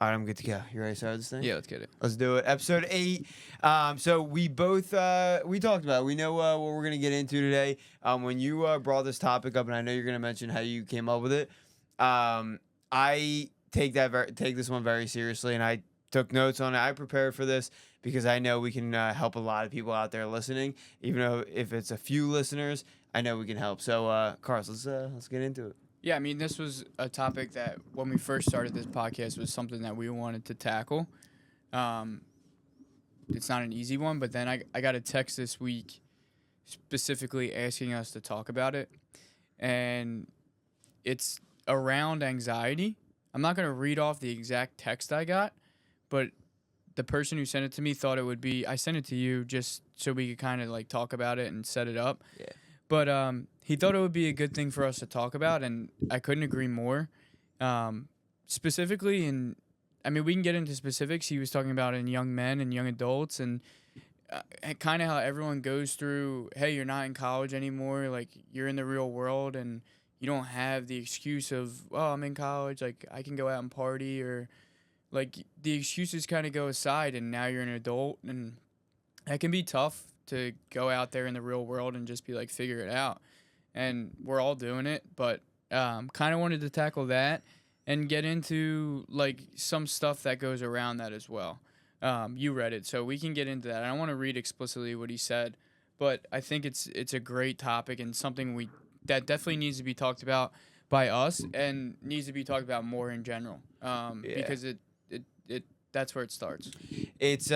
All right, I'm good to go. You ready to start this thing? Yeah, let's get it. Let's do it. Episode 8. So we both we talked about it. We know what we're gonna get into today. When you brought this topic up, and I know you're gonna mention how you came up with it. I take this one very seriously, and I took notes on it. I prepared for this because I know we can help a lot of people out there listening. Even though if it's a few listeners, I know we can help. So, Carson, let's get into it. Yeah, I mean, this was a topic that when we first started this podcast was something that we wanted to tackle. It's not an easy one, but then I got a text this week specifically asking us to talk about it. And it's around anxiety. I'm not going to read off the exact text I got, but the person who sent it to me thought it would be, I sent it to you just so we could kind of like talk about it and set it up. Yeah. But he thought it would be a good thing for us to talk about, and I couldn't agree more. Specifically, I mean, we can get into specifics. He was talking about in young men and young adults, and kind of how everyone goes through, hey, you're not in college anymore. Like, you're in the real world, and you don't have the excuse of, oh, I'm in college. Like, I can go out and party, or, like, the excuses kind of go aside, and now you're an adult, and that can be tough to go out there in the real world and just be like, figure it out. And we're all doing it, but kind of wanted to tackle that and get into like some stuff that goes around that as well. You read it, so we can get into that. I don't want to read explicitly what he said, but I think it's a great topic and something that definitely needs to be talked about by us and needs to be talked about more in general. Because it that's where it starts. It's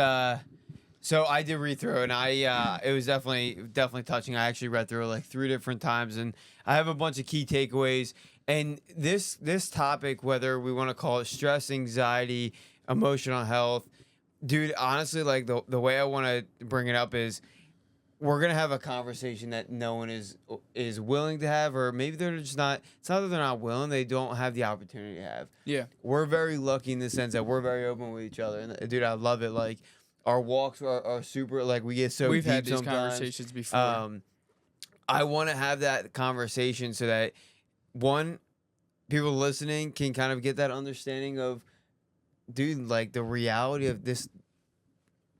So I did read through it, and it was definitely touching. I actually read through it like 3 different times, and I have a bunch of key takeaways. And this topic, whether we want to call it stress, anxiety, emotional health, dude, honestly, like the way I want to bring it up is we're gonna have a conversation that no one is willing to have, or maybe they're just not. It's not that they're not willing; they don't have the opportunity to have. Yeah, we're very lucky in the sense that we're very open with each other, and dude, I love it. Like, our walks are super, like, we get so we've deep had these sometimes. conversations before. I want to have that conversation so that, one, people listening can kind of get that understanding of, dude, like, the reality of this.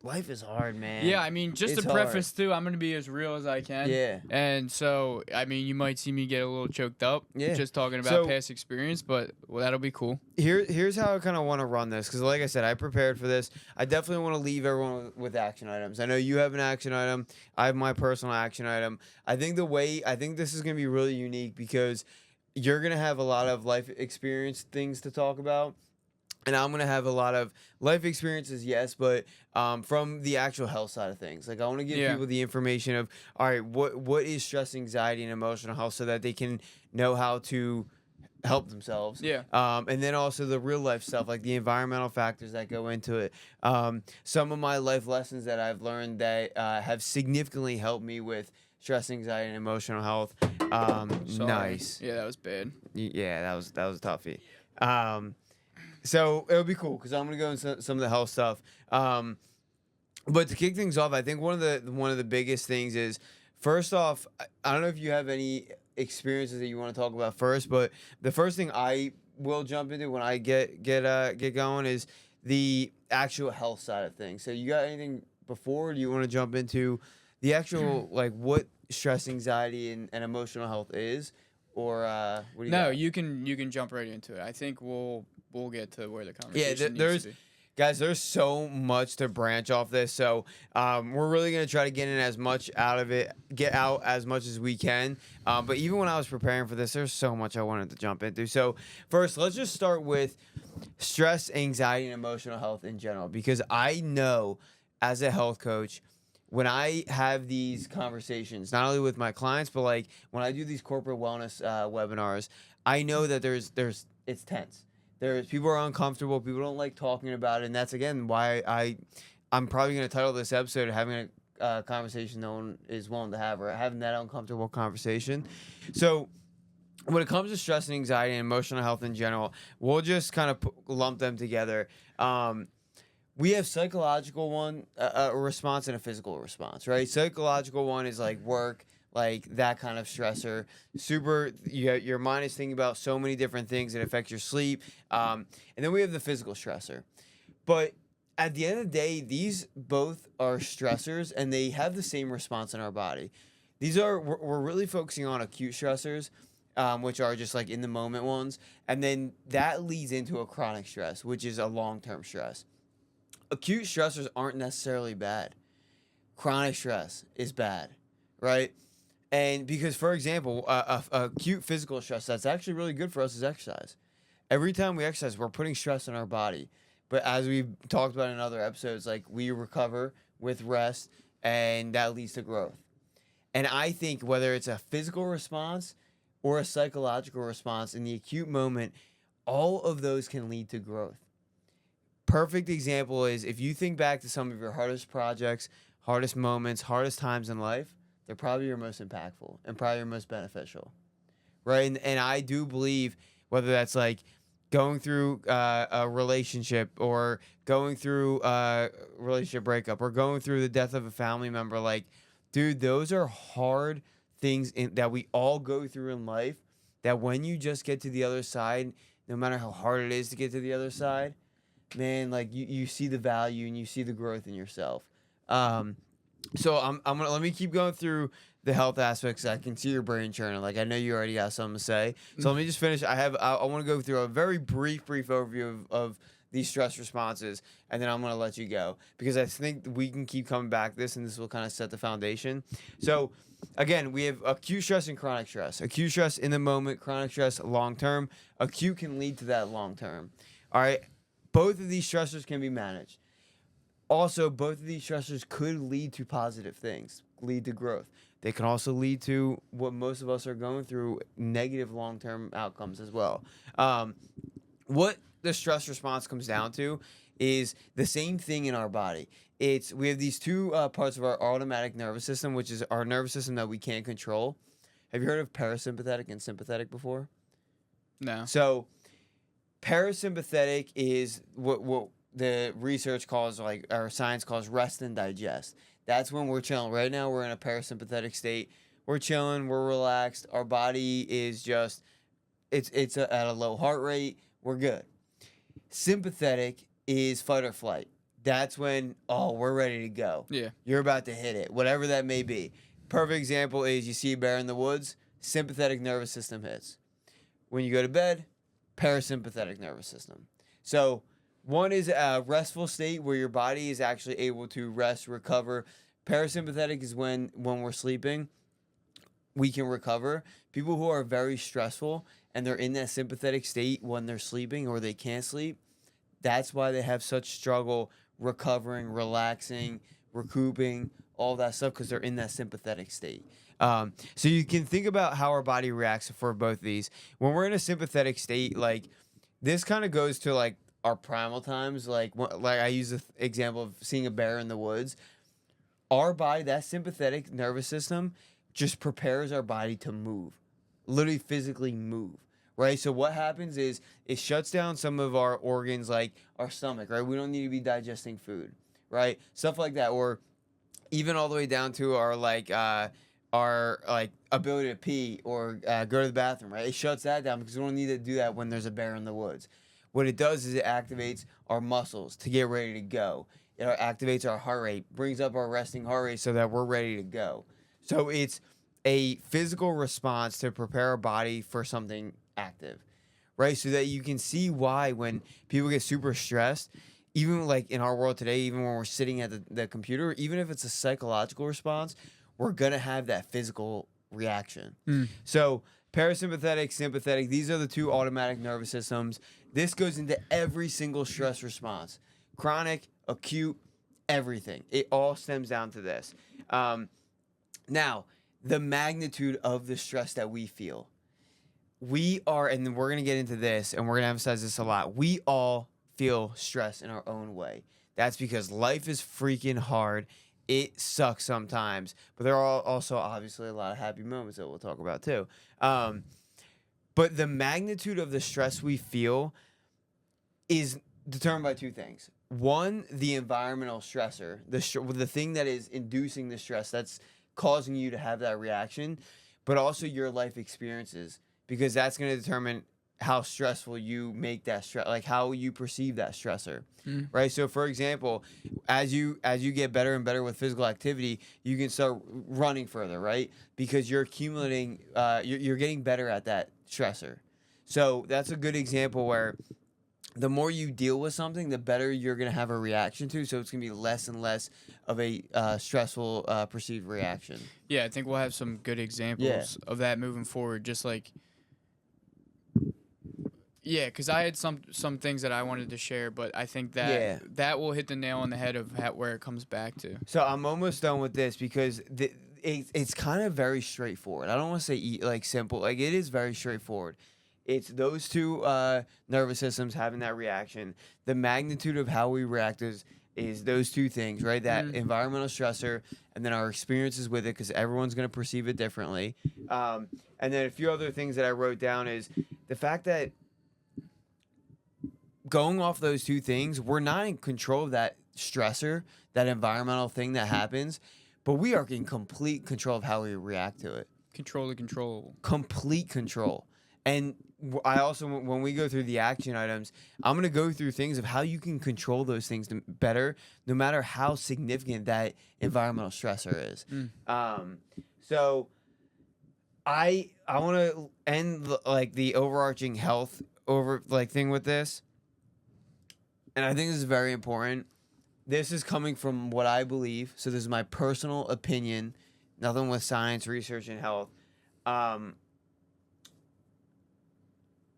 Life is hard, man. Yeah, I mean, just It's to preface, hard. too, I'm going to be as real as I can. Yeah. And so, I mean, you might see me get a little choked up just talking about past experience, but that'll be cool. Here's how I kind of want to run this, because like I said, I prepared for this. I definitely want to leave everyone with action items. I know you have an action item. I have my personal action item. I think this is going to be really unique because you're going to have a lot of life experience things to talk about. And I'm going to have a lot of life experiences, yes, but from the actual health side of things. Like, I want to give people the information of, all right, what is stress, anxiety, and emotional health so that they can know how to help themselves. Yeah. And then also the real life stuff, like the environmental factors that go into it. Some of my life lessons that I've learned that have significantly helped me with stress, anxiety, and emotional health. Nice. Yeah, that was bad. Yeah, that was a toughie. So it'll be cool because I'm gonna go into some of the health stuff. But to kick things off, I think one of the biggest things is, first off, I don't know if you have any experiences that you want to talk about first, but the first thing I will jump into when I get going is the actual health side of things. So you got anything before? Or do you want to jump into the actual like what stress, anxiety, and emotional health is, or what do you? No, got? you can jump right into it. I think we'll get to where the conversation there's needs to be. Guys, there's so much to branch off this, so we're really going to try to get in as much out of it, get out as much as we can. But even when I was preparing for this, there's so much I wanted to jump into. So first, let's just start with stress, anxiety, and emotional health in general, because I know as a health coach, when I have these conversations, not only with my clients, but like when I do these corporate wellness webinars, I know that it's tense. People are uncomfortable. People don't like talking about it, and that's again why I'm probably going to title this episode "Having a Conversation No One Is Willing to Have," or having that uncomfortable conversation. So, when it comes to stress and anxiety and emotional health in general, we'll just kind of lump them together. We have psychological one, a response, and a physical response, right? Psychological one is like work, like that kind of stressor. Super, your mind is thinking about so many different things. It affects your sleep. And then we have the physical stressor. But at the end of the day, these both are stressors and they have the same response in our body. We're really focusing on acute stressors, which are just like in the moment ones. And then that leads into a chronic stress, which is a long term stress. Acute stressors aren't necessarily bad. Chronic stress is bad, right? And because, for example, acute physical stress that's actually really good for us is exercise. Every time we exercise, we're putting stress on our body. But as we've talked about in other episodes, like we recover with rest, and that leads to growth. And I think whether it's a physical response or a psychological response in the acute moment, all of those can lead to growth. Perfect example is if you think back to some of your hardest projects, hardest moments, hardest times in life, they're probably your most impactful and probably your most beneficial, right? And I do believe whether that's like going through a relationship or going through a relationship breakup or going through the death of a family member, like, dude, those are hard things that we all go through in life that when you just get to the other side, no matter how hard it is to get to the other side, man, like you see the value and you see the growth in yourself. So I'm gonna let me keep going through the health aspects. I can see your brain churning. Like I know you already got something to say. So let me just finish. I want to go through a very brief overview of these stress responses, and then I'm gonna let you go because I think we can keep coming back to this, and this will kind of set the foundation. So again, we have acute stress and chronic stress. Acute stress in the moment, chronic stress long term. Acute can lead to that long term. All right, both of these stressors can be managed. Also, both of these stressors could lead to positive things, lead to growth. They can also lead to what most of us are going through, negative long-term outcomes as well. What the stress response comes down to is the same thing in our body. We have these two parts of our automatic nervous system, which is our nervous system that we can't control. Have you heard of parasympathetic and sympathetic before? No. So parasympathetic is what the research calls, like, or science calls, rest and digest. That's when we're chilling. Right now, we're in a parasympathetic state. We're chilling. We're relaxed. Our body is just, it's at a low heart rate. We're good. Sympathetic is fight or flight. That's when, we're ready to go. Yeah. You're about to hit it, whatever that may be. Perfect example is you see a bear in the woods, sympathetic nervous system hits. When you go to bed, parasympathetic nervous system. So one is a restful state where your body is actually able to rest, recover. Parasympathetic is when we're sleeping, we can recover. People who are very stressful and they're in that sympathetic state when they're sleeping or they can't sleep, that's why they have such struggle recovering, relaxing, recouping, all that stuff, because they're in that sympathetic state. So you can think about how our body reacts for both of these. When we're in a sympathetic state, like this kind of goes to like our primal times, like I use the example of seeing a bear in the woods. Our body, that sympathetic nervous system, just prepares our body to move, literally physically move, right? So what happens is it shuts down some of our organs, like our stomach, right? We don't need to be digesting food, right? Stuff like that, or even all the way down to our ability to pee or go to the bathroom, right? It shuts that down because we don't need to do that when there's a bear in the woods. What it does is it activates our muscles to get ready to go. It activates our heart rate, brings up our resting heart rate so that we're ready to go. So it's a physical response to prepare our body for something active, right? So that you can see why when people get super stressed, even like in our world today, even when we're sitting at the computer, even if it's a psychological response, we're going to have that physical reaction. So parasympathetic, sympathetic, these are the two automatic nervous systems. This goes into every single stress response. Chronic, acute, everything. It all stems down to this. Now, the magnitude of the stress that we feel. We are, and we're going to get into this, and we're going to emphasize this a lot. We all feel stress in our own way. That's because life is freaking hard. It sucks sometimes, but there are also obviously a lot of happy moments that we'll talk about too. But the magnitude of the stress we feel is determined by two things. One, the environmental stressor, the thing that is inducing the stress, that's causing you to have that reaction, but also your life experiences, because that's going to determine how stressful you make that stress, like how you perceive that stressor, right? So, for example, as you get better and better with physical activity, you can start running further, right? Because you're accumulating, you're getting better at that stressor. So that's a good example where the more you deal with something, the better you're going to have a reaction to. So it's going to be less and less of a stressful perceived reaction. Yeah, I think we'll have some good examples of that moving forward. Just like, yeah, because I had some things that I wanted to share, but I think that that will hit the nail on the head of where it comes back to. So I'm almost done with this because it's kind of very straightforward. I don't want to say like simple. Like, it is very straightforward. It's those two nervous systems having that reaction. The magnitude of how we react is those two things, right? That environmental stressor and then our experiences with it, because everyone's going to perceive it differently. And then a few other things that I wrote down is the fact that going off those two things, we're not in control of that stressor, that environmental thing that happens, but we are in complete control of how we react to it. Control the controllable. Complete control. And I also, when we go through the action items, I'm going to go through things of how you can control those things better, no matter how significant that environmental stressor is. So I want to end like the overarching health thing with this. And I think this is very important. This is coming from what I believe. So this is my personal opinion, nothing with science, research, and health.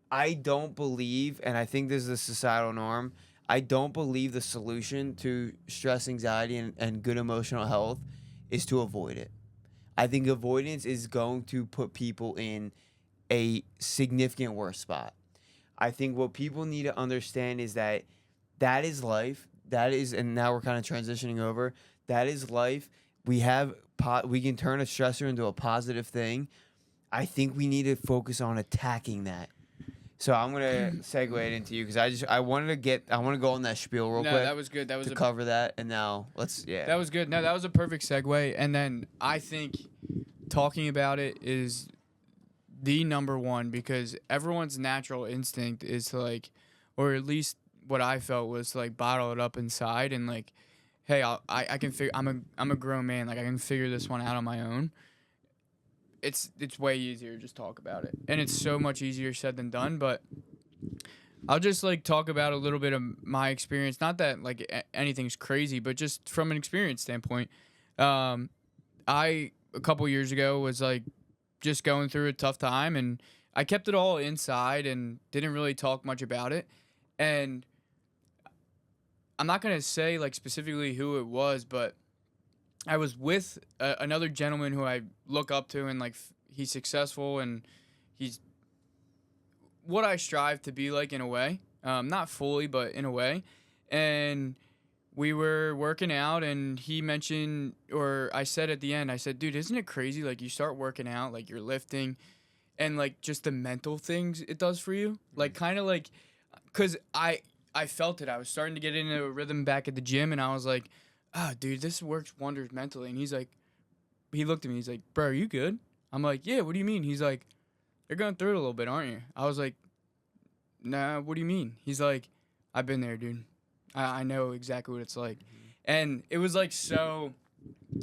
I don't believe, and I think this is a societal norm, I don't believe the solution to stress, anxiety, and good emotional health is to avoid it. I think avoidance is going to put people in a significant worse spot. I think what people need to understand is that is life. That is, and now we're kind of transitioning over. That is life. We can turn a stressor into a positive thing. I think we need to focus on attacking that. So I'm gonna segue it into you because I want to go on that spiel real quick. No, that was good. That was cover that, and now That was good. No, that was a perfect segue. And then I think talking about it is the number one, because everyone's natural instinct is to, like, or at least what I felt was to, like, bottle it up inside and, like, hey, I can figure. I'm a grown man. Like, I can figure this one out on my own. It's way easier to just talk about it, and it's so much easier said than done. But I'll just, like, talk about a little bit of my experience. Not that, like, anything's crazy, but just from an experience standpoint. I a couple years ago was, like, just going through a tough time, and I kept it all inside and didn't really talk much about it. And I'm not gonna say, like, specifically who it was, but I was with another gentleman who I look up to, and, like, he's successful, and he's what I strive to be like in a way. Not fully, but in a way. And we were working out, and he mentioned, or I said at the end, I said, dude, isn't it crazy? Like, you start working out, like, you're lifting, and, like, just the mental things it does for you. Like, kind of like, because I felt it. I was starting to get into a rhythm back at the gym, and I was like, oh, dude, this works wonders mentally. And he looked at me, he's like, bro, are you good? I'm like, yeah, what do you mean? He's like, you're going through it a little bit, aren't you? I was like, nah, what do you mean? He's like, I've been there, dude. I know exactly what it's like. And it was, like,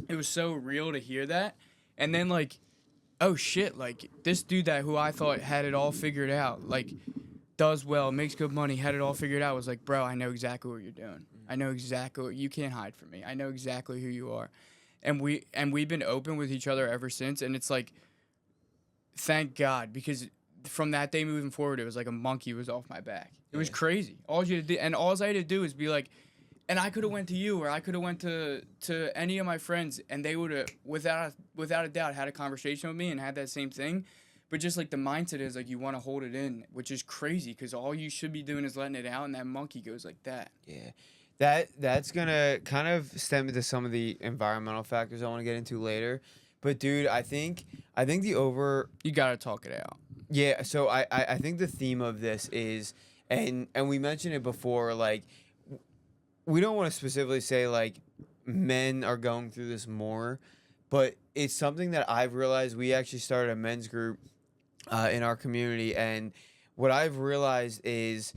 it was so real to hear that. And then, like, oh shit, like, this dude who I thought had it all figured out, like, does well, makes good money, had it all figured out, was like, bro, I know exactly what you're doing. I know exactly what you can't hide from me. I know exactly who you are. And we've been open with each other ever since. And it's like, thank God, because from that day moving forward, it was like a monkey was off my back. It was crazy. All I had to do is be like, and I could have went to you, or I could have went to any of my friends, and they would have, without a doubt, had a conversation with me and had that same thing. But just, like, the mindset is, like, you want to hold it in, which is crazy, because all you should be doing is letting it out, and that monkey goes like that. Yeah. That's going to kind of stem into some of the environmental factors I want to get into later. But, dude, I think You got to talk it out. Yeah, so I think the theme of this is, and we mentioned it before, like, we don't want to specifically say, like, men are going through this more, but it's something that I've realized. We actually started a men's group in our community, and what I've realized is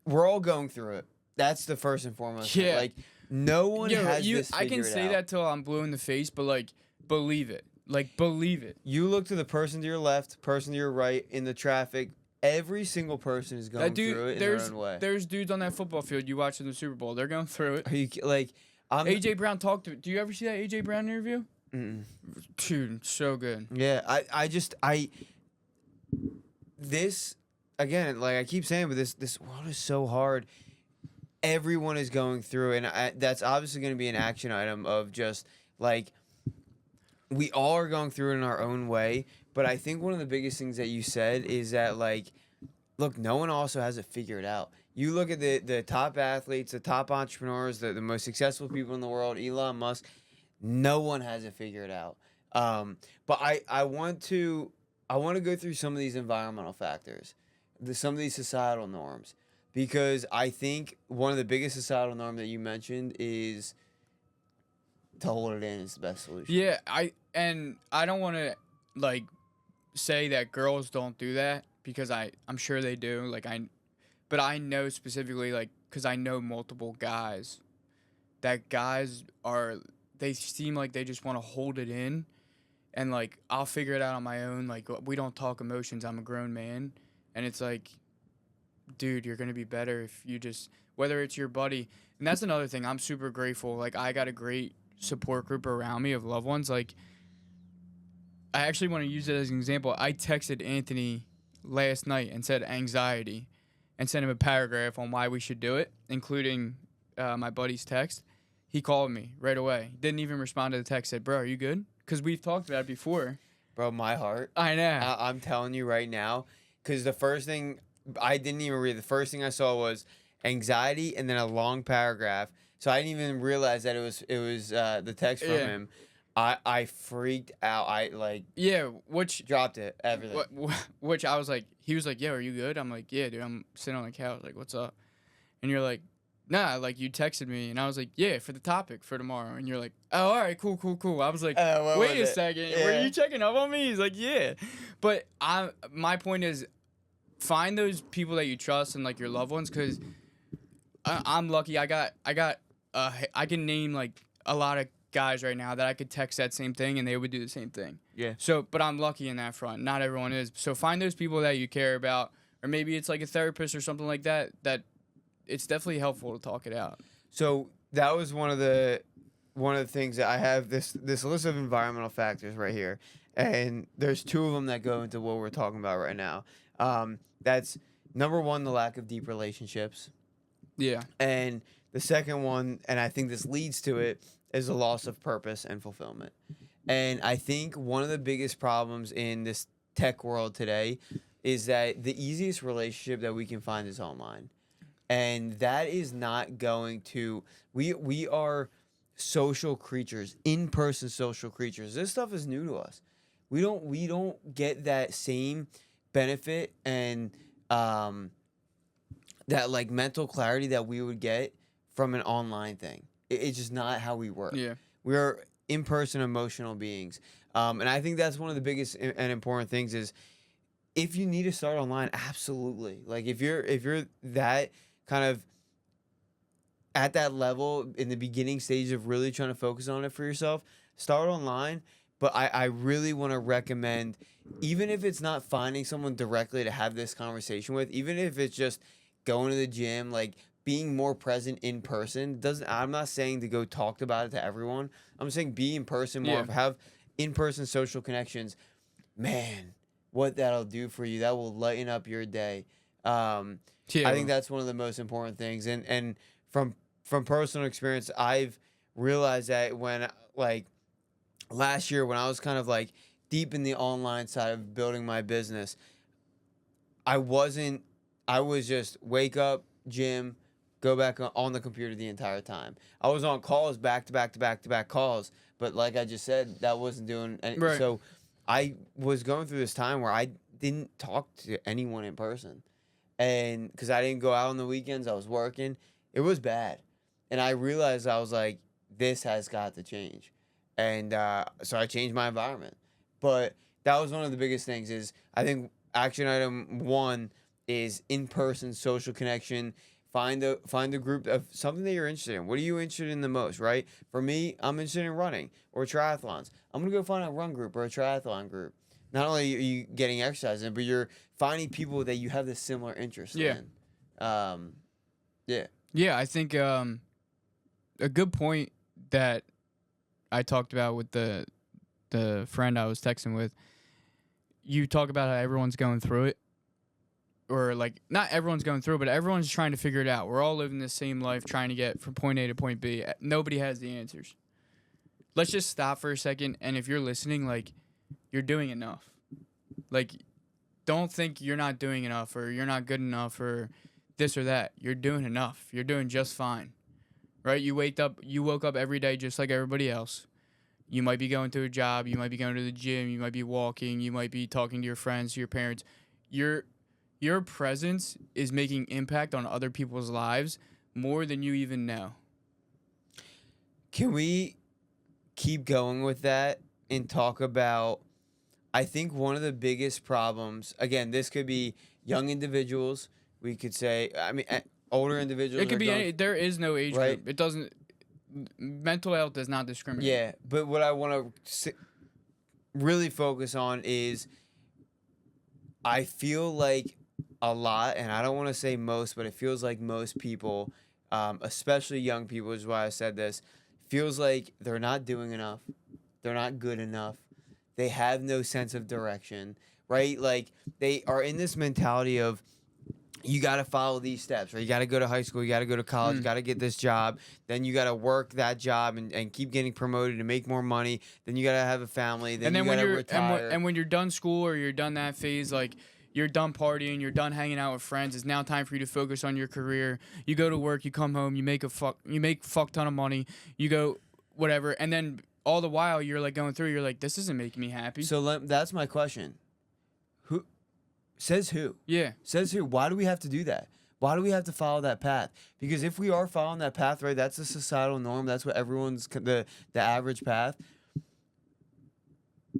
we're all going through it. That's the first and foremost thing. Yeah. Like, no one has this I can figured say out. that till I'm blue in the face, but like, believe it. Like, believe it. You look to the person to your left, person to your right in the traffic. Every single person is going through it in their own way. There's dudes on that football field you watch in the Super Bowl. They're going through it. Are you like? AJ Brown talked to. Do you ever see that AJ Brown interview? Mm-mm. Dude, so good. Yeah, this again, like I keep saying, but this world is so hard. Everyone is going through, and that's obviously going to be an action item of just like we all are going through it in our own way. But I think one of the biggest things that you said is that like, look, no one also has it figured out. You look at the top athletes, the top entrepreneurs, the most successful people in the world, Elon Musk. No one has it figured out. But I want to go through some of these environmental factors, some of these societal norms, because I think one of the biggest societal norm that you mentioned is to hold it in is the best solution. Yeah, I don't want to like say that girls don't do that because I'm sure they do. But I know specifically like because I know multiple guys that they seem like they just want to hold it in, and like I'll figure it out on my own. Like we don't talk emotions. I'm a grown man, and it's like, dude, you're gonna be better if you just whether it's your buddy. And that's another thing. I'm super grateful. Like I got a great support group around me of loved ones. Like I actually want to use it as an example. I texted Anthony last night and said anxiety, and sent him a paragraph on why we should do it, including my buddy's text. He called me right away. Didn't even respond to the text. Said, "Bro, are you good?" Because we've talked about it before. Bro, my heart. I know. I'm telling you right now, because the first thing I didn't even read. The first thing I saw was anxiety and then a long paragraph. So I didn't even realize that it was the text from him. I freaked out. Which dropped it, everything. Which I was like, he was like, "Yeah, are you good?" I'm like, "Yeah, dude, I'm sitting on the couch. Like, what's up?" And you're like, "Nah, like you texted me," and I was like, "Yeah, for the topic for tomorrow." And you're like, "Oh, all right, cool." I was like, "Wait a second, were you checking up on me?" He's like, "Yeah," but my point is, find those people that you trust and like your loved ones, because I'm lucky. I can name like a lot of guys right now that I could text that same thing and they would do the same thing. Yeah. So, but I'm lucky in that front. Not everyone is. So find those people that you care about, or maybe it's like a therapist or something like that. That it's definitely helpful to talk it out. So that was one of the things that I have this list of environmental factors right here, and there's two of them that go into what we're talking about right now. That's number one, the lack of deep relationships. Yeah. And the second one, and I think this leads to it, is the loss of purpose and fulfillment. And I think one of the biggest problems in this tech world today is that the easiest relationship that we can find is online. And that is not going to we are social creatures, in-person social creatures. This stuff is new to us. We don't get that same benefit and that like mental clarity that we would get from an online thing. It's just not how we work. Yeah. We are in-person emotional beings. And I think that's one of the biggest and important things is if you need to start online, absolutely. Like if you're that kind of at that level in the beginning stage of really trying to focus on it for yourself, start online. But I really want to recommend, even if it's not finding someone directly to have this conversation with, even if it's just going to the gym, like being more present in person. I'm not saying to go talk about it to everyone. I'm saying be in person more, have in-person social connections. Man, what that'll do for you. That will lighten up your day. I think that's one of the most important things. And from personal experience, I've realized that when like last year when I was kind of like deep in the online side of building my business, I was just wake up, gym, go back on the computer the entire time. I was on calls back to back calls, but like I just said, that wasn't doing any, right. So I was going through this time where I didn't talk to anyone in person. And because I didn't go out on the weekends, I was working. It was bad. And I realized I was like, this has got to change. And so I changed my environment. But that was one of the biggest things. Is I think action item one is in-person social connection. Find a group of something that you're interested in. What are you interested in the most, right? For me, I'm interested in running or triathlons. I'm gonna go find a run group or a triathlon group. Not only are you getting exercise in, but you're finding people that you have this similar interest Yeah. in. Yeah. Yeah, I think a good point that I talked about with the friend I was texting with. You talk about how everyone's going through it, or like not everyone's going through it, but everyone's trying to figure it out. We're all living the same life, trying to get from point A to point B. Nobody has the answers. Let's just stop for a second, and if you're listening, like, you're doing enough. Like, don't think you're not doing enough or you're not good enough or this or that. You're doing enough. You're doing just fine. Right? You woke up every day just like everybody else. You might be going to a job, you might be going to the gym, you might be walking, you might be talking to your friends, to your parents. Your presence is making impact on other people's lives more than you even know. Can we keep going with that and talk about, I think one of the biggest problems, again, this could be young individuals, we could say, I mean, older individuals. It could be there is no age right? group. It doesn't, mental health does not discriminate. Yeah, but what I want to really focus on is I feel like a lot, and I don't want to say most, but it feels like most people, especially young people, is why I said this, feels like they're not doing enough. They're not good enough. They have no sense of direction, right? Like, they are in this mentality of, you got to follow these steps, right? You got to go to high school, you got to go to college, you got to get this job, then you got to work that job and keep getting promoted and make more money, then you got to have a family, then you got to retire. And when you're done school or you're done that phase, like, you're done partying, you're done hanging out with friends, it's now time for you to focus on your career. You go to work, you come home, you make a fuck ton of money, you go whatever, and then all the while you're like going through, you're like, this isn't making me happy. So that's my question. Says who? Yeah. Says who? Why do we have to do that? Why do we have to follow that path? Because if we are following that path, right, that's the societal norm. That's what everyone's, the average path.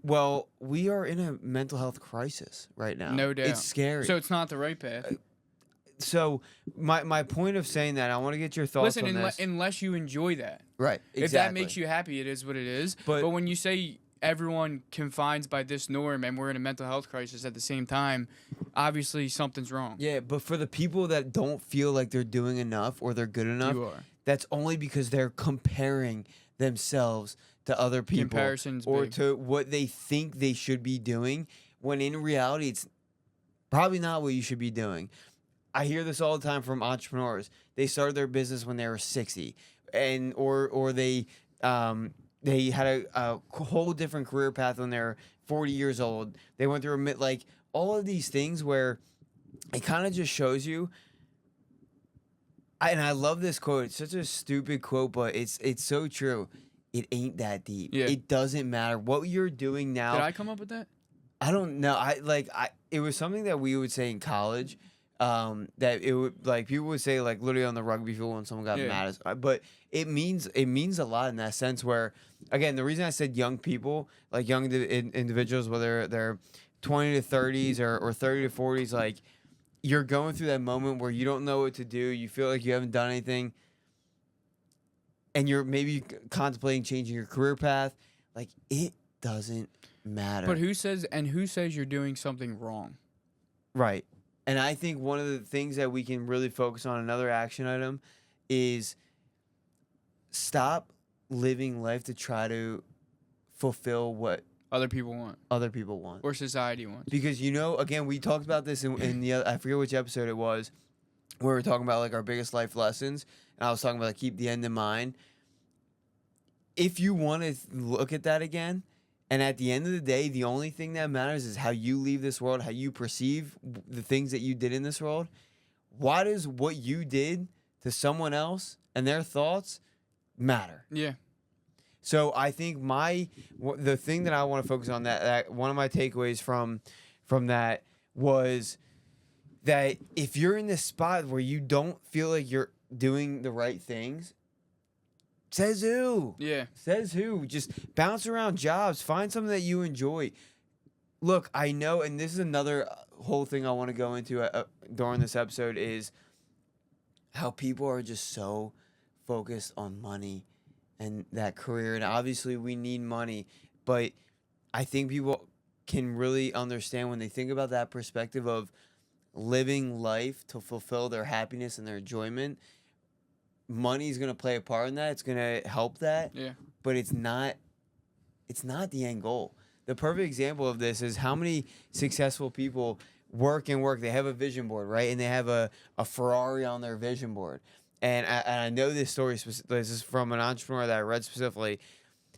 Well, we are in a mental health crisis right now. No doubt. It's scary. So it's not the right path. So my point of saying that, I want to get your thoughts on this. Unless you enjoy that. Right, exactly. If that makes you happy, it is what it is. But when you say everyone confines by this norm and we're in a mental health crisis at the same time, obviously something's wrong. Yeah, but for the people that don't feel like they're doing enough or they're good enough, that's only because they're comparing themselves to other people. Comparison's or big. To what they think they should be doing, when in reality it's probably not what you should be doing. I hear this all the time from entrepreneurs. They started their business when they were 60, and or they had a whole different career path when they're 40 years old. They went through like all of these things where it kind of just shows you. And I love this quote. It's such a stupid quote, but it's so true. It ain't that deep. Yeah. It doesn't matter what you're doing now. Did I come up with that? I don't know. It was something that we would say in college. That it would, like, people would say, like, literally on the rugby field when someone got mad at, but it means a lot in that sense where, again, the reason I said young people, like young individuals, whether they're 20 to 30s or 30 to 40s, like, you're going through that moment where you don't know what to do, you feel like you haven't done anything, and you're maybe contemplating changing your career path. Like, it doesn't matter. But who says you're doing something wrong? Right. And I think one of the things that we can really focus on, another action item, is stop living life to try to fulfill what other people want. Or society wants. Because, again, we talked about this in the other, I forget which episode it was, where we were talking about, like, our biggest life lessons. And I was talking about, like, keep the end in mind. If you want to look at that again, and at the end of the day, the only thing that matters is how you leave this world, how you perceive the things that you did in this world. Why does what you did to someone else and their thoughts matter? Yeah. So I think the thing that I want to focus on, that one of my takeaways from that was that if you're in this spot where you don't feel like you're doing the right things, Says who? Yeah. Says who? Just bounce around jobs. Find something that you enjoy. Look, I know, and this is another whole thing I want to go into during this episode is how people are just so focused on money and that career. And obviously, we need money, but I think people can really understand when they think about that perspective of living life to fulfill their happiness and their enjoyment. Money is going to play a part in that. It's going to help that. Yeah. But it's not the end goal. The perfect example of this is how many successful people work and work. They have a vision board, right? And they have a Ferrari on their vision board. And I know this story, this is from an entrepreneur that I read specifically.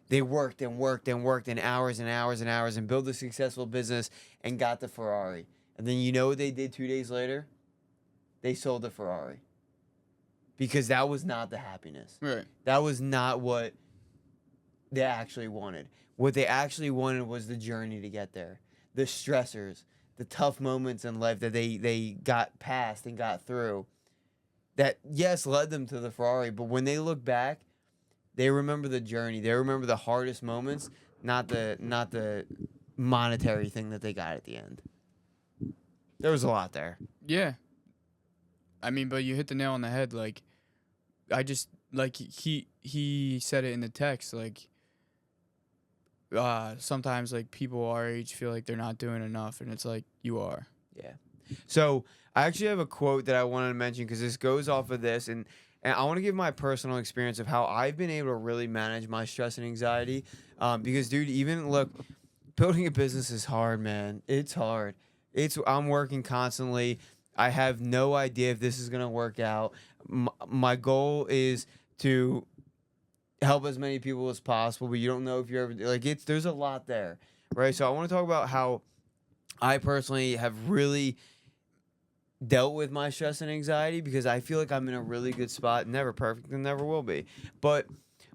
They worked and worked and worked in hours and hours and hours and built a successful business and got the Ferrari. And then you know what they did 2 days later? They sold the Ferrari. Because that was not the happiness. Right. That was not what they actually wanted. What they actually wanted was the journey to get there. The stressors, the tough moments in life that they got past and got through. That, yes, led them to the Ferrari. But when they look back, they remember the journey. They remember the hardest moments, not the monetary thing that they got at the end. There was a lot there. Yeah. I mean, but you hit the nail on the head. Like, I just, like, he said it in the text, like, sometimes, like, people our age feel like they're not doing enough, and it's like, you are. Yeah. So I actually have a quote that I wanted to mention because this goes off of this, and I want to give my personal experience of how I've been able to really manage my stress and anxiety. Because, dude, even, look, building a business is hard, man. It's hard. I'm working constantly. I have no idea if this is going to work out. My goal is to help as many people as possible, but you don't know if you're ever, like, there's a lot there, right? So I want to talk about how I personally have really dealt with my stress and anxiety because I feel like I'm in a really good spot. Never perfect and never will be. But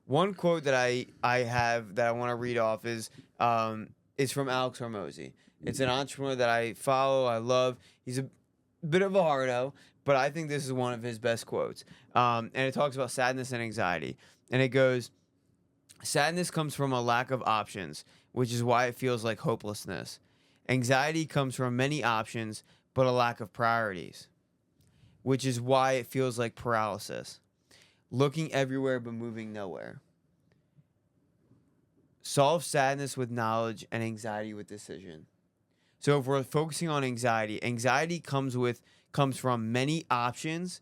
one quote that I have that I want to read off is from Alex Hormozy. It's an entrepreneur that I follow, I love. He's a bit of a hardo, but I think this is one of his best quotes. And it talks about sadness and anxiety. And it goes, sadness comes from a lack of options, which is why it feels like hopelessness. Anxiety comes from many options, but a lack of priorities, which is why it feels like paralysis. Looking everywhere but moving nowhere. Solve sadness with knowledge and anxiety with decision. So if we're focusing on anxiety comes from many options,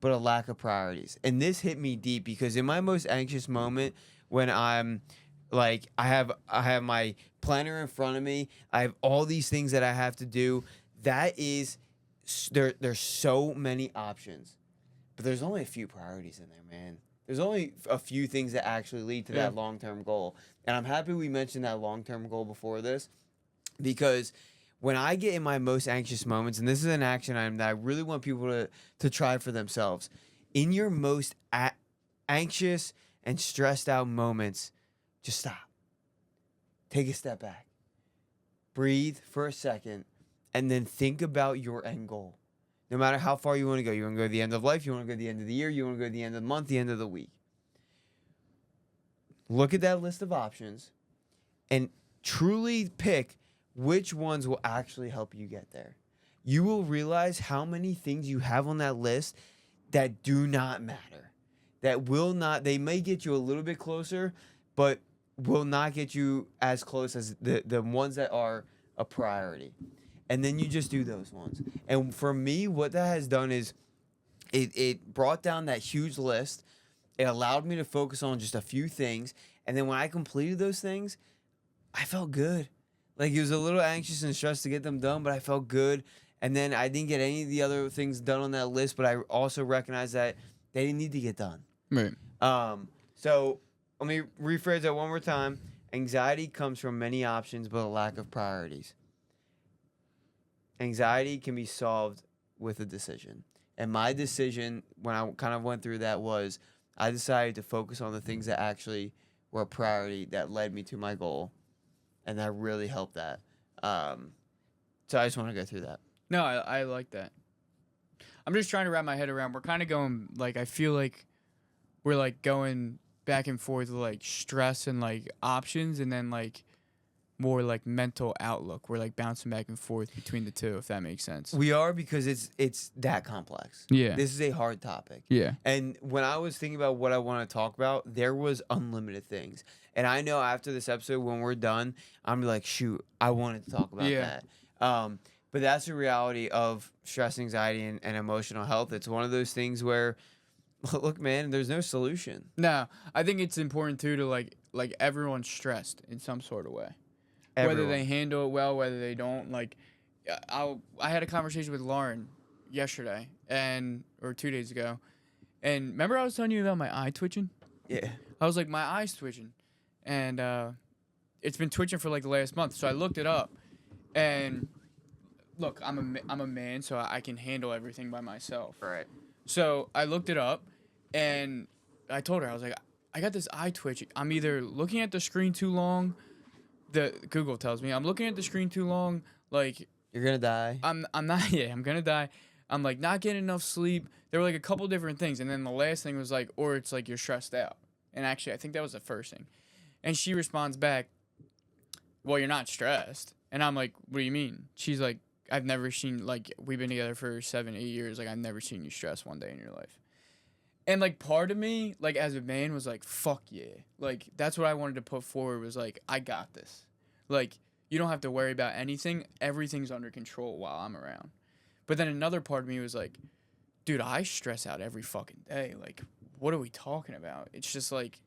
but a lack of priorities. And this hit me deep because in my most anxious moment, when I'm like, I have my planner in front of me, I have all these things that I have to do. That is, there's so many options, but there's only a few priorities in there, man. There's only a few things that actually lead to that long-term goal. And I'm happy we mentioned that long-term goal before this because when I get in my most anxious moments, and this is an action item that I really want people to try for themselves, in your most anxious and stressed out moments, just stop. Take a step back. Breathe for a second, and then think about your end goal. No matter how far you want to go. You want to go to the end of life, you want to go to the end of the year, you want to go to the end of the month, the end of the week. Look at that list of options and truly pick which ones will actually help you get there. You will realize how many things you have on that list that do not matter. That will not, they may get you a little bit closer, but will not get you as close as the ones that are a priority. And then you just do those ones. And for me, what that has done is it brought down that huge list. It allowed me to focus on just a few things. And then when I completed those things, I felt good. Like, it was a little anxious and stressed to get them done, but I felt good. And then I didn't get any of the other things done on that list, but I also recognized that they didn't need to get done. Right. So let me rephrase that one more time. Anxiety comes from many options, but a lack of priorities. Anxiety can be solved with a decision. And my decision, when I kind of went through that, was I decided to focus on the things that actually were a priority that led me to my goal. And that really helped that. So I just want to go through that. No, I like that. I'm just trying to wrap my head around. We're kind of going, like, I feel like we're, like, going back and forth with like stress and like options, and then like more like mental outlook. We're like bouncing back and forth between the two, if that makes sense. We are, because it's that complex. Yeah. This is a hard topic. Yeah. And when I was thinking about what I want to talk about, there was unlimited things. And I know after this episode, when we're done, I'm gonna be like, shoot, I wanted to talk about that. But that's the reality of stress, anxiety, and emotional health. It's one of those things where, look, man, there's no solution. No, I think it's important too to like everyone's stressed in some sort of way. Everyone. Whether they handle it well, whether they don't. Like, I had a conversation with Lauren yesterday or 2 days ago, and remember I was telling you about my eye twitching? Yeah. I was like, my eye's twitching, and it's been twitching for like the last month. So I looked it up, and look, I'm a man, so I can handle everything by myself. Right. So I looked it up, and I told her, I was like, I got this eye twitch. I'm either looking at the screen too long. Google tells me I'm looking at the screen too long. Like, You're gonna die. I'm not. Yeah, I'm gonna die. I'm like not getting enough sleep. There were like a couple different things, and then the last thing was like, or it's like you're stressed out. And actually, I think that was the first thing. And she responds back, "Well, you're not stressed." And I'm like, "What do you mean?" She's like, "I've never seen, like, we've been together for 7-8 years. Like, I've never seen you stressed one day in your life." And like part of me, like as a man, was like, "Fuck yeah!" Like that's what I wanted to put forward. Was like, I got this. Like, you don't have to worry about anything. Everything's under control while I'm around. But then another part of me was like, dude, I stress out every fucking day. Like, what are we talking about? It's just like,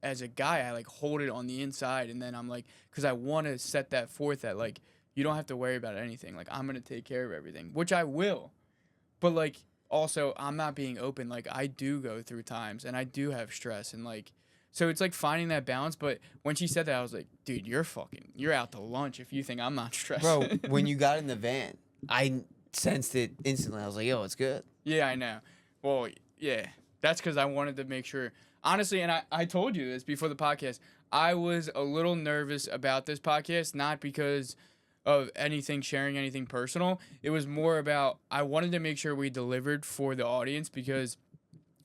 as a guy, I like hold it on the inside, and then I'm like, because I want to set that forth that like, you don't have to worry about anything. Like, I'm going to take care of everything, which I will. But like, also, I'm not being open. Like, I do go through times, and I do have stress, and like, so it's like finding that balance. But when she said that, I was like, dude, you're out to lunch if you think I'm not stressed. Bro, when you got in the van, I sensed it instantly. I was like, yo, it's good. Yeah, I know. Well, yeah, that's because I wanted to make sure. Honestly, and I told you this before the podcast, I was a little nervous about this podcast, not because of sharing anything personal. It was more about I wanted to make sure we delivered for the audience, because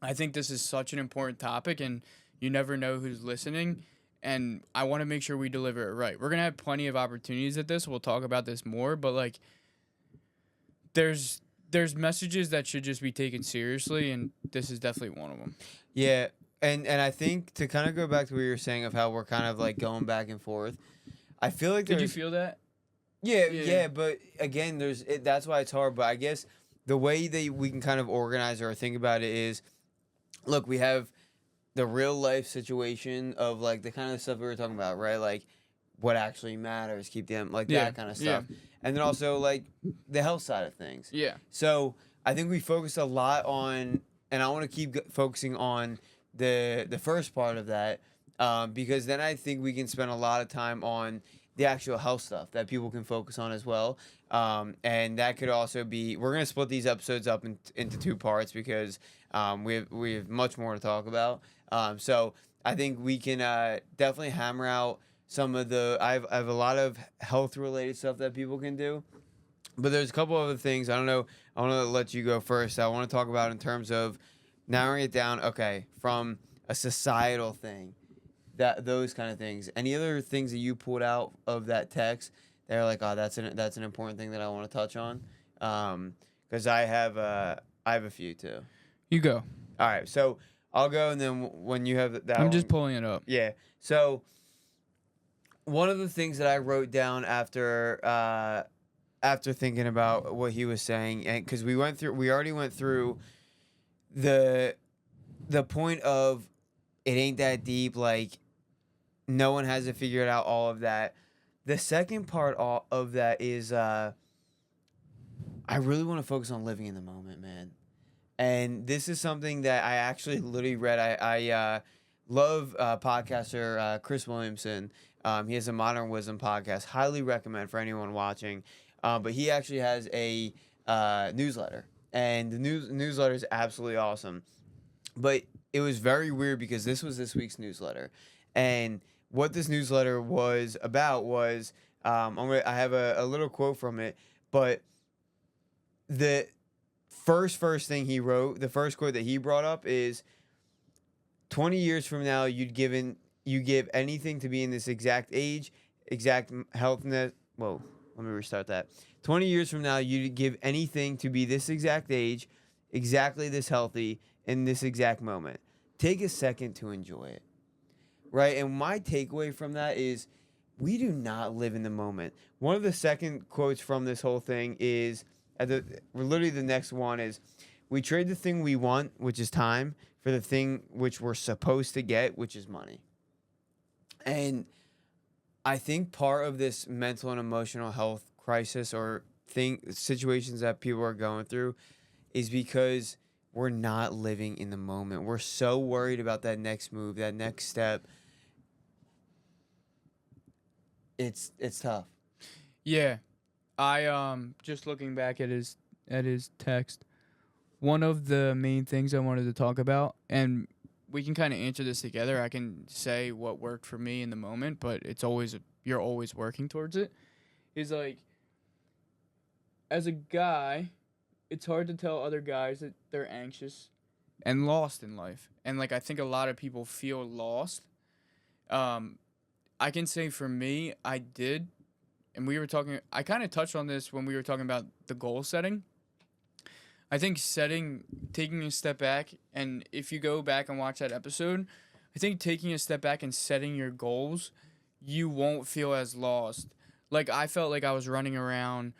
I think this is such an important topic, and you never know who's listening, and I want to make sure we deliver it right. We're going to have plenty of opportunities at this. We'll talk about this more, but like there's messages that should just be taken seriously, and this is definitely one of them. Yeah, and I think to kind of go back to what you were saying of how we're kind of like going back and forth, I feel like Did you feel that? Yeah, but again, that's why it's hard. But I guess the way that we can kind of organize or think about it is, look, we have the real life situation of like the kind of stuff we were talking about, right? Like what actually matters, keep them like that kind of stuff. Yeah. And then also like the health side of things. Yeah. So I think we focused a lot on, and I want to keep focusing on the first part of that, because then I think we can spend a lot of time on the actual health stuff that people can focus on as well. And that could also be, we're going to split these episodes up into 2 parts, because we have much more to talk about. So I think we can definitely hammer out some of I have a lot of health related stuff that people can do, but there's a couple other things. I don't know. I want to let you go first. I want to talk about in terms of narrowing it down. Okay. From a societal thing, those kind of things. Any other things that you pulled out of that text that are like, oh, that's an important thing that I want to touch on? Cause I have a few too. You go. All right. So I'll go, and then when you have that, I'm just pulling it up. Yeah. So one of the things that I wrote down after thinking about what he was saying, and because we already went through the point of it ain't that deep, like no one has it figured out, all of that. The second part of that is I really want to focus on living in the moment, man. And this is something that I actually literally read. I love podcaster Chris Williamson. He has a Modern Wisdom podcast. Highly recommend for anyone watching. But he actually has a newsletter. And the newsletter is absolutely awesome. But it was very weird because this was this week's newsletter. And what this newsletter was about was, I have a little quote from it, but the first thing he wrote, the first quote that he brought up is, 20 years from now, you give anything to be in this exact age, exact healthness. Whoa, let me restart that. 20 years from now, you'd give anything to be this exact age, exactly this healthy, in this exact moment. Take a second to enjoy it, right? And my takeaway from that is we do not live in the moment. One of the second quotes from this whole thing is, literally the next one is, we trade the thing we want, which is time, for the thing which we're supposed to get, which is money. And I think part of this mental and emotional health crisis or situations that people are going through is because we're not living in the moment. We're so worried about that next move, that next step. It's tough. Yeah. I just looking back at his text, one of the main things I wanted to talk about, and we can kind of answer this together. I can say what worked for me in the moment, but you're always working towards it. Is like, as a guy, it's hard to tell other guys that they're anxious and lost in life. And like, I think a lot of people feel lost. I can say for me, I did. And I kind of touched on this when we were talking about the goal setting. I think taking a step back, and if you go back and watch that episode, I think taking a step back and setting your goals, you won't feel as lost. Like, I felt like I was running around,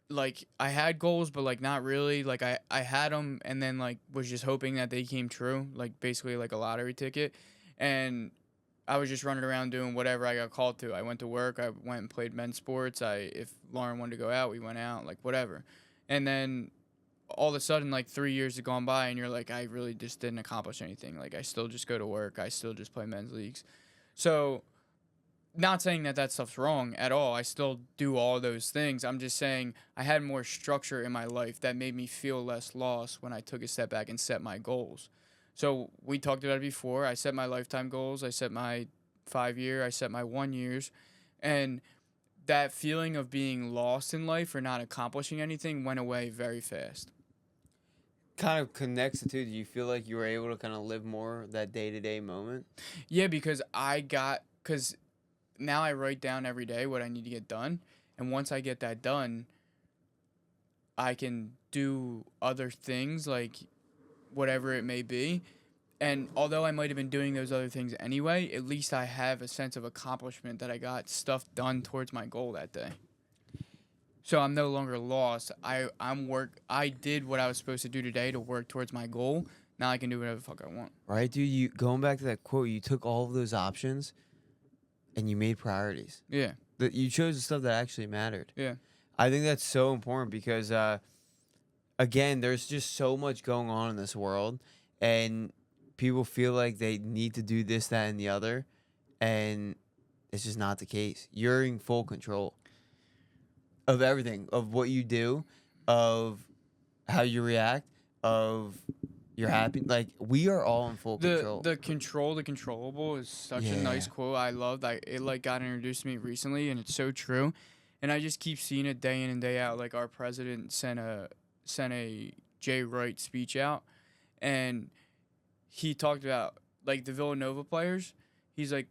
like, I had goals, but, like, not really. Like, I had them and then, like, was just hoping that they came true, like, basically like a lottery ticket. And I was just running around doing whatever I got called to. I went to work. I went and played men's sports. If Lauren wanted to go out, we went out, like, whatever. And then all of a sudden, like, 3 years have gone by, and you're like, I really just didn't accomplish anything. Like, I still just go to work. I still just play men's leagues. So, not saying that stuff's wrong at all. I still do all those things. I'm just saying I had more structure in my life that made me feel less lost when I took a step back and set my goals. So, we talked about it before. I set my lifetime goals. I set my 5-year. I set my 1 years. And that feeling of being lost in life or not accomplishing anything went away very fast. Kind of connects the two. Do you feel like you were able to kind of live more that day-to-day moment? Yeah, because now I write down every day what I need to get done. And once I get that done, I can do other things, like whatever it may be. And although I might have been doing those other things anyway, at least I have a sense of accomplishment that I got stuff done towards my goal that day. So I'm no longer lost. I did what I was supposed to do today to work towards my goal. Now I can do whatever the fuck I want. Right, dude? You going back to that quote, you took all of those options and you made priorities. Yeah. That you chose the stuff that actually mattered. Yeah. I think that's so important because again, there's just so much going on in this world, and people feel like they need to do this, that, and the other, and it's just not the case. You're in full control of everything, of what you do, of how you react, of your happy. Like, we are all in full control. The controllable is such a nice quote. I love that. It like got introduced to me recently, and it's so true. And I just keep seeing it day in and day out. Like, our president sent a Jay Wright speech out, and he talked about, like, the Villanova players. He's like,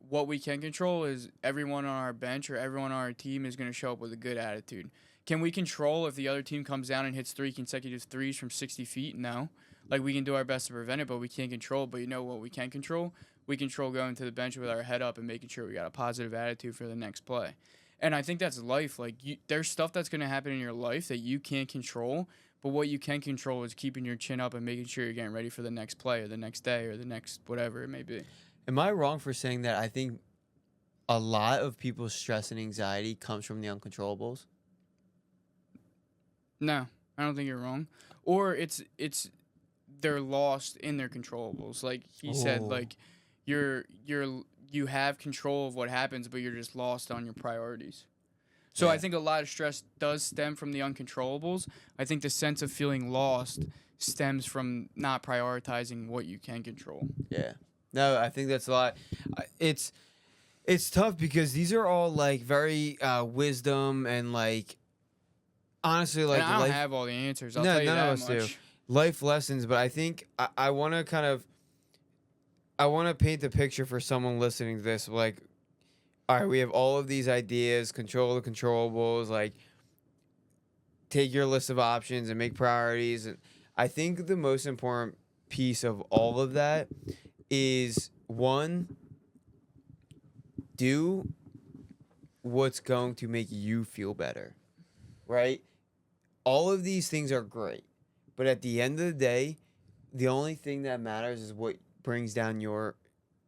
what we can control is everyone on our bench or everyone on our team is going to show up with a good attitude. Can we control if the other team comes down and hits 3 consecutive threes from 60 feet? No. Like, we can do our best to prevent it, but we can't control it. But you know what we can control? We control going to the bench with our head up and making sure we got a positive attitude for the next play. And I think that's life. Like, there's stuff that's going to happen in your life that you can't control, but what you can control is keeping your chin up and making sure you're getting ready for the next play or the next day or the next whatever it may be. Am I wrong for saying that I think a lot of people's stress and anxiety comes from the uncontrollables? No, I don't think you're wrong. Or it's they're lost in their controllables. Like he said, like you have control of what happens, but you're just lost on your priorities. So I think a lot of stress does stem from the uncontrollables. I think the sense of feeling lost stems from not prioritizing what you can control. Yeah. No, I think that's a lot. It's tough because these are all like very wisdom and like honestly like and I don't have all the answers. I'll tell you none that of us much. do. Life lessons, but I think I want to kind of I want to paint the picture for someone listening to this. Like, all right, we have all of these ideas, control the controllables, like take your list of options and make priorities. And I think the most important piece of all of that is one, do what's going to make you feel better, right? All of these things are great, but at the end of the day, the only thing that matters is what brings down your,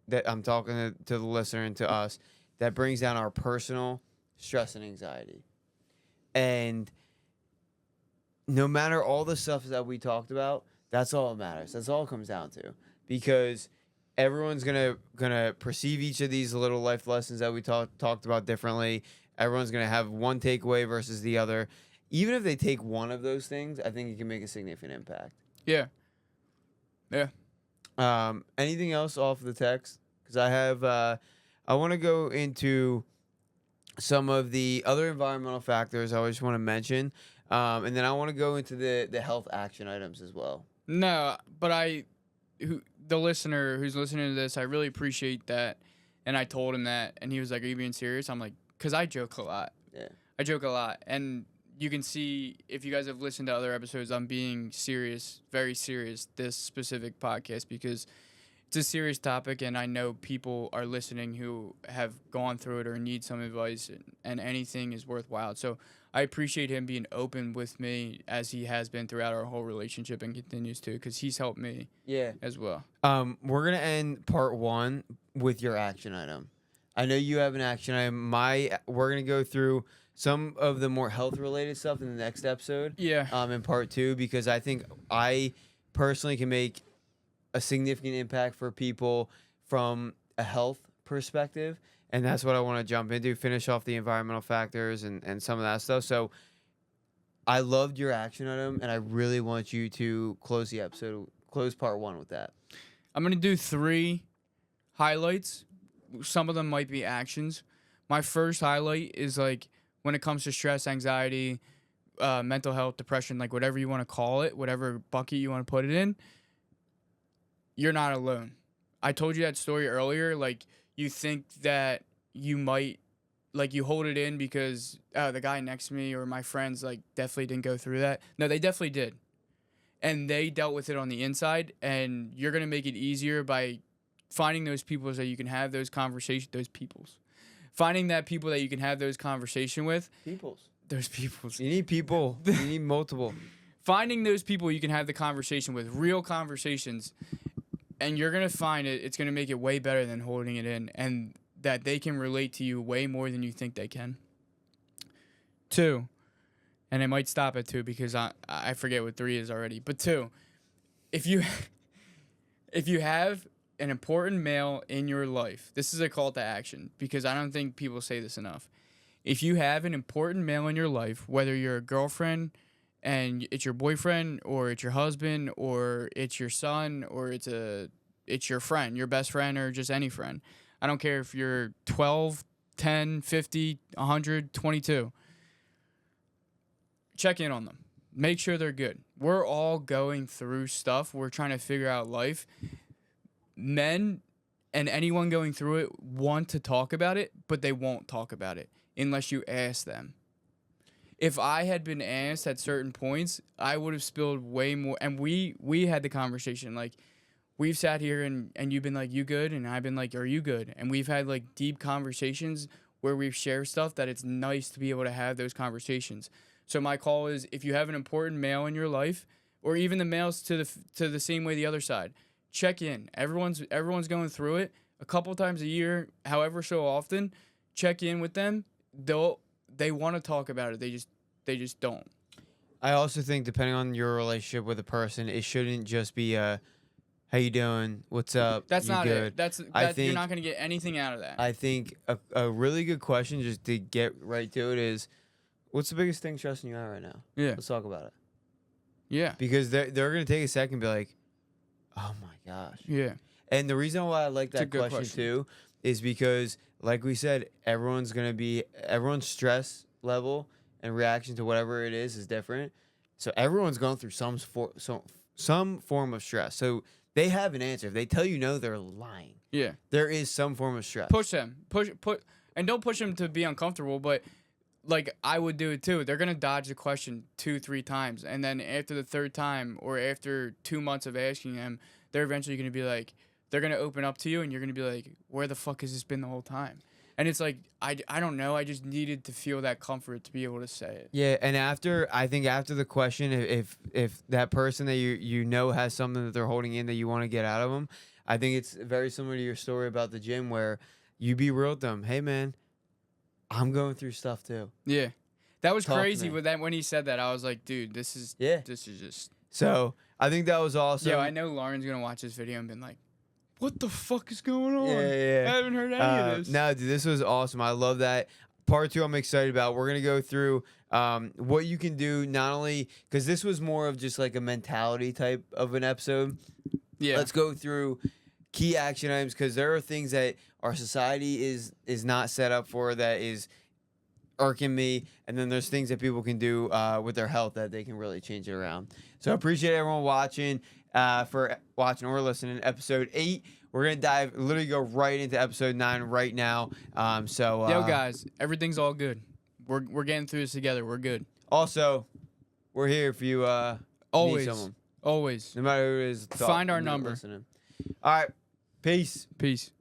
that I'm talking to the listener and to us, that brings down our personal stress and anxiety. And no matter all the stuff that we talked about, that's all that matters. That's all it comes down to, because everyone's gonna perceive each of these little life lessons that we talked about differently. Everyone's gonna have one takeaway versus the other. Even if they take one of those things, I think it can make a significant impact. Yeah. Yeah. Anything else off the text? Because I want to go into some of the other environmental factors I just want to mention, and then I want to go into the health action items as well. No, but the listener who's listening to this, I really appreciate that. And I told him that, and he was like, "Are you being serious?" I'm like, "Cause I joke a lot. Yeah. I joke a lot, and you can see if you guys have listened to other episodes, I'm being serious, very serious, this specific podcast, because it's a serious topic, and I know people are listening who have gone through it or need some advice, and anything is worthwhile. So I appreciate him being open with me, as he has been throughout our whole relationship and continues to, because he's helped me as well. We're going to end part 1 with your action item. I know you have an action item. We're going to go through some of the more health-related stuff in the next episode. Yeah. In part 2, because I think I personally can make a significant impact for people from a health perspective, and that's what I want to jump into, finish off the environmental factors and some of that stuff. So I loved your action item, and I really want you to close part 1 with that. I'm going to do 3 highlights. Some of them might be actions. My first highlight is, like, when it comes to stress, anxiety, mental health, depression, like whatever you want to call it, whatever bucket you want to put it in, you're not alone. I told you that story earlier. Like, you think that you might, like, you hold it in because the guy next to me or my friends, like, definitely didn't go through that. No, they definitely did. And they dealt with it on the inside, and you're going to make it easier by finding those people that you can have those conversations, finding that people that you can have those conversation with. Those peoples. You need people. You need multiple. Finding those people you can have the conversation with, real conversations, and you're going to find it's going to make it way better than holding it in, and that they can relate to you way more than you think they can. 2, and it might stop at 2 because I forget what 3 is already, but 2, if you have an important male in your life, this is a call to action, because I don't think people say this enough. If you have an important male in your life, whether you're a girlfriend and it's your boyfriend, or it's your husband, or it's your son, or it's your friend, your best friend, or just any friend. I don't care if you're 12, 10, 50, 100, 22. Check in on them. Make sure they're good. We're all going through stuff. We're trying to figure out life. Men and anyone going through it want to talk about it, but they won't talk about it unless you ask them. If I had been asked at certain points, I would have spilled way more. And we had the conversation. Like, we've sat here and you've been like, "You good?" And I've been like, "Are you good?" And we've had, like, deep conversations where we've shared stuff that it's nice to be able to have those conversations. So my call is, if you have an important male in your life, or even the males to the same way the other side, check in. Everyone's going through it a couple times a year, however so often. Check in with them. They want to talk about it. They just don't. I also think, depending on your relationship with a person, it shouldn't just be a, "How you doing? What's up? That's you not good?" it. You're not going to get anything out of that. I think a really good question, just to get right to it, is, what's the biggest thing stressing you out right now? Yeah. Let's talk about it. Yeah. Because they're going to take a second and be like, "Oh my gosh." Yeah. And the reason why I like that question too is because, like we said, everyone's stress level and reaction to whatever it is different. So everyone's going through some form of stress. So they have an answer. If they tell you no, they're lying. Yeah. There is some form of stress. Push them. And don't push them to be uncomfortable, but like I would do it too. They're gonna dodge the question 2-3 times, and then after the third time or after 2 months of asking them, they're eventually gonna be like, they're gonna open up to you, and you're gonna be like, where the fuck has this been the whole time? And it's like I don't know. I just needed to feel that comfort to be able to say it. Yeah, and I think after the question, if that person that you know has something that they're holding in that you want to get out of them, I think it's very similar to your story about the gym where you be real with them. Hey man, I'm going through stuff too. Yeah, that was Talk to crazy. me. With that, when he said that, I was like, dude, this is just. So I think that was awesome. Yeah, I know Lauren's gonna watch this video and been like, what the fuck is going on? Yeah. I haven't heard any of this. No, dude, this was awesome. I love that. Part 2, I'm excited about. We're going to go through what you can do, not only because this was more of just like a mentality type of an episode. Yeah. Let's go through key action items because there are things that our society is not set up for that is irking me. And then there's things that people can do with their health that they can really change it around. So I appreciate everyone watching. For watching or listening to episode 8. We're gonna literally go right into episode 9 right now. Yo guys, everything's all good. We're getting through this together. We're good. Also, we're here if you Always. need someone. Always. No matter who it is. Find our number. Listening. All right. Peace. Peace.